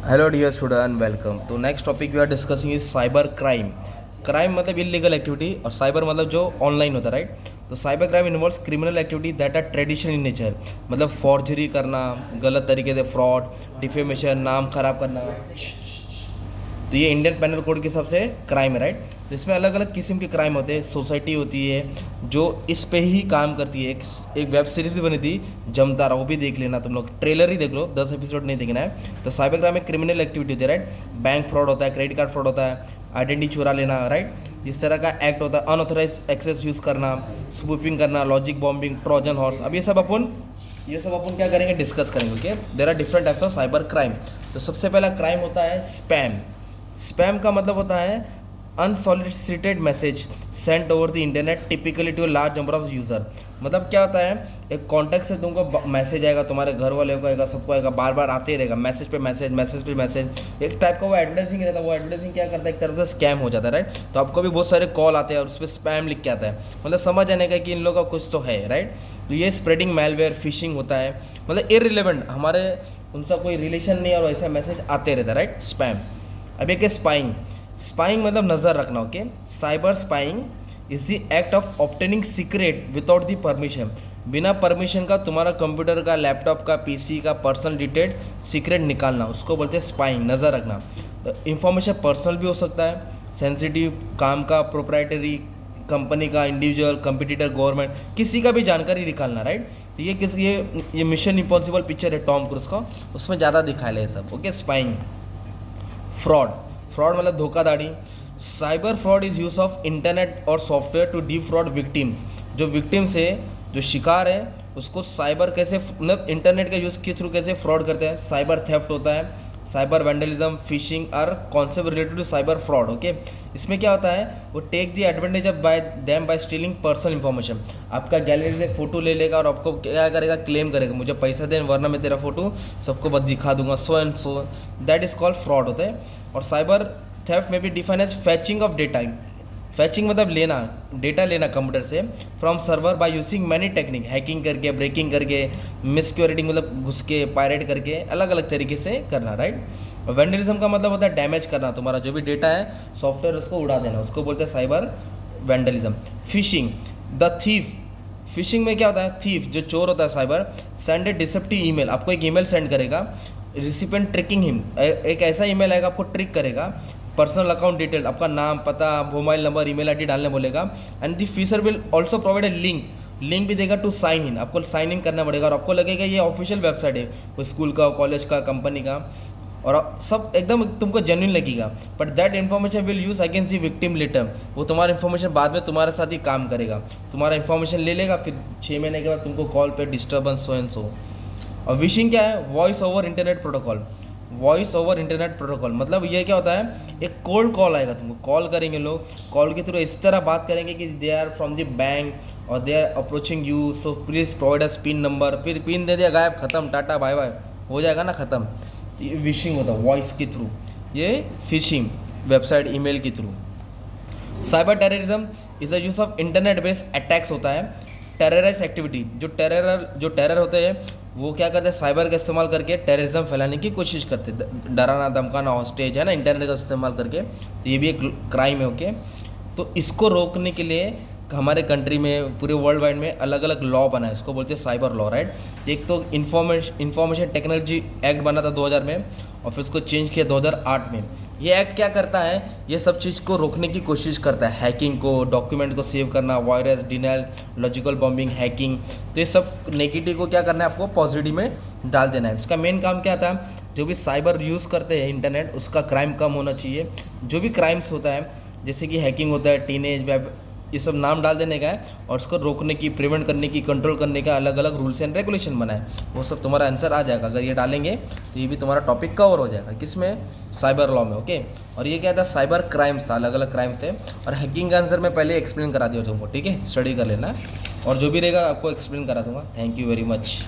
Hello dear student, welcome. तो next topic we are discussing is cyber crime. Crime मतलब illegal activity और cyber मतलब जो online होता है, राइट। तो cyber crime involves criminal activity that are traditional in nature, मतलब forgery करना, गलत तरीके से फ्रॉड, डिफेमेशन, नाम खराब करना। तो ये इंडियन पेनल कोड के हिसाब से क्राइम है, राइट। तो इसमें अलग अलग किस्म के क्राइम होते हैं। सोसाइटी होती है जो इस पे ही काम करती है। एक वेब सीरीज भी बनी थी जमतारा, वो भी देख लेना तुम लोग, ट्रेलर ही देख लो, 10 एपिसोड नहीं देखना है। तो साइबर क्राइम में क्रिमिनल एक्टिविटी होती है, राइट। बैंक फ्रॉड होता है, क्रेडिट कार्ड फ्रॉड होता है, आइडेंटिटी चुरा लेना, राइट। इस तरह का एक्ट होता है। अनऑथराइज एक्सेस यूज़ करना, स्पूफिंग करना, लॉजिक बॉम्बिंग, ट्रोजन हॉर्स। अब ये सब अपन क्या करेंगे, डिस्कस करेंगे। Okay, there are different types of cyber crime. तो सबसे पहला क्राइम होता है स्पैम। स्पैम का मतलब होता है unsolicited message sent over the internet typically to large number of user. मतलब क्या होता है, एक कॉन्टैक्ट से तुमको मैसेज आएगा, तुम्हारे घर वाले को आएगा, सबको आएगा, बार बार आते ही रहेगा, मैसेज पे मैसेज, मैसेज पे मैसेज। एक टाइप का वो एडवर्टाइजिंग रहता है। वो एडवर्टाइजिंग क्या करता है, एक तरह से स्कैम हो जाता है, राइट। तो आपको भी बहुत सारे कॉल आते हैं और उस पर स्पैम लिख के आता है, मतलब समझ आने का कि इन लोगों का कुछ तो है, राइट। तो ये स्प्रेडिंग मेलवेयर, फिशिंग होता है, मतलब इररिलेवेंट, हमारे उनसे कोई रिलेशन नहीं और वैसा मैसेज आते रहता है, राइट, स्पैम। अब एक स्पाइंग। स्पाइंग मतलब नज़र रखना। Okay, cyber spying is the act of obtaining secret without the permission. बिना परमिशन का तुम्हारा कंप्यूटर का, लैपटॉप का, पीसी का पर्सनल डिटेल सीक्रेट निकालना, उसको बोलते हैं स्पाइंग, नज़र रखना। तो इंफॉर्मेशन पर्सनल भी हो सकता है, सेंसिटिव, काम का, प्रोप्राइटरी, कंपनी का, इंडिविजुअल, कंपटीटर, गवर्नमेंट, किसी का भी जानकारी निकालना, राइट। तो ये मिशन इम्पॉसिबल पिक्चर है टॉम क्रूज का, उसमें ज़्यादा दिखाया है सब। Okay, spying. फ्रॉड। फ्रॉड मतलब धोखाधड़ी। Cyber fraud is use of internet और सॉफ्टवेयर टू डिफ्रॉड विक्टिम्स। जो विक्टिम्स है, जो शिकार है, उसको साइबर कैसे, मतलब इंटरनेट के यूज़ के थ्रू कैसे फ्रॉड करते हैं। साइबर थेफ्ट होता है, साइबर वैंडलिज्म, फिशिंग और concept related to cyber fraud. Okay, इसमें क्या होता है, वो take the advantage of by stealing personal information. आपका गैलरी से फोटो ले लेगा और आपको क्या करेगा, क्लेम करेगा, मुझे पैसा दे वरना मैं तेरा फोटो सबको बस दिखा दूंगा, so and so. That is called fraud होता है। और साइबर थेफ्ट में भी define as fetching of data. Fetching मतलब लेना, डेटा लेना कंप्यूटर से from server by using many technique, hacking करके, ब्रेकिंग करके, मिसक्योरिटिंग मतलब घुस के, पायरेट करके, अलग अलग तरीके से करना, राइट। वैंडलिज्म का मतलब होता है डैमेज करना, तुम्हारा जो भी डेटा है सॉफ्टवेयर उसको उड़ा देना, उसको बोलते हैं cyber vandalism. Fishing, the thief. Fishing में क्या होता है, थीफ जो चोर होता है साइबर, सेंड ए डिसेप्टिव ईमेल, आपको एक ईमेल सेंड करेगा, रिसिपेंट ट्रिकिंग हिम, एक ऐसा ईमेल आएगा आपको ट्रिक करेगा, पर्सनल अकाउंट डिटेल, आपका नाम, पता, मोबाइल नंबर, ईमेल आईडी डालने बोलेगा। And the Fisher will also provide a link भी देगा टू साइन इन, आपको साइन इन करना पड़ेगा और आपको लगेगा ये ऑफिशियल वेबसाइट है, कोई स्कूल का, कॉलेज का, कंपनी का, और सब एकदम तुमको जेन्युइन लगेगा। But that information will use against the victim later. वो तुम्हारा इन्फॉर्मेशन बाद में तुम्हारे साथ ही काम करेगा, तुम्हारा इन्फॉर्मेशन ले लेगा, फिर 6 महीने के बाद तुमको कॉल पे डिस्टर्बेंस, सो एंड सो। और विशिंग क्या है, voice over internet protocol. Voice over internet protocol मतलब ये क्या होता है, एक कोल्ड कॉल आएगा, तुमको कॉल करेंगे लोग, कॉल के थ्रू इस तरह बात करेंगे कि they are from the bank और they are approaching you, so please provide us pin number, फिर पिन दे दिया, गायब, खत्म, टाटा बाय बाय, हो जाएगा ना, खत्म। तो ये विशिंग होता है वॉइस के थ्रू, ये फिशिंग वेबसाइट, ईमेल के through. Cyber terrorism is the use of internet based attacks होता है, टेरराइज एक्टिविटी। जो टेरर होते हैं वो क्या करते हैं, साइबर का इस्तेमाल करके टेररिज्म फैलाने की कोशिश करते हैं, डराना, धमकाना, हॉस्टेज, है ना, इंटरनेट का इस्तेमाल करके। तो ये भी एक क्राइम है। ओके, तो इसको रोकने के लिए हमारे कंट्री में, पूरे वर्ल्ड वाइड में अलग अलग लॉ बना है, इसको बोलते हैं साइबर लॉ, राइट। एक तो इंफॉर्मेशन टेक्नोलॉजी एक्ट बना था 2000 में और फिर उसको चेंज किया 2008 में। ये एक्ट क्या करता है, ये सब चीज़ को रोकने की कोशिश करता है, हैकिंग को, डॉक्यूमेंट को सेव करना, virus, denial, logical bombing, hacking. तो ये सब नेगेटिव को क्या करना है, आपको पॉजिटिव में डाल देना है। इसका मेन काम क्या था, जो भी साइबर यूज़ करते हैं इंटरनेट, उसका क्राइम कम होना चाहिए। जो भी क्राइम्स होता है, जैसे कि हैकिंग होता है, टीनेज वेब, ये सब नाम डाल देने का है और उसको रोकने की, प्रिवेंट करने की, कंट्रोल करने का अलग अलग रूल्स एंड रेगुलेशन बनाए। वो सब तुम्हारा आंसर आ जाएगा अगर ये डालेंगे, तो ये भी तुम्हारा टॉपिक कवर हो जाएगा। किसमें, साइबर लॉ में। ओके, और ये क्या था, साइबर क्राइम्स था, अलग अलग क्राइम्स थे। और हैकिंग का आंसर मैं पहले एक्सप्लेन करा दिया तुमको, ठीक है, स्टडी कर लेना, और जो भी रहेगा आपको एक्सप्लेन करा दूंगा। Thank you very much.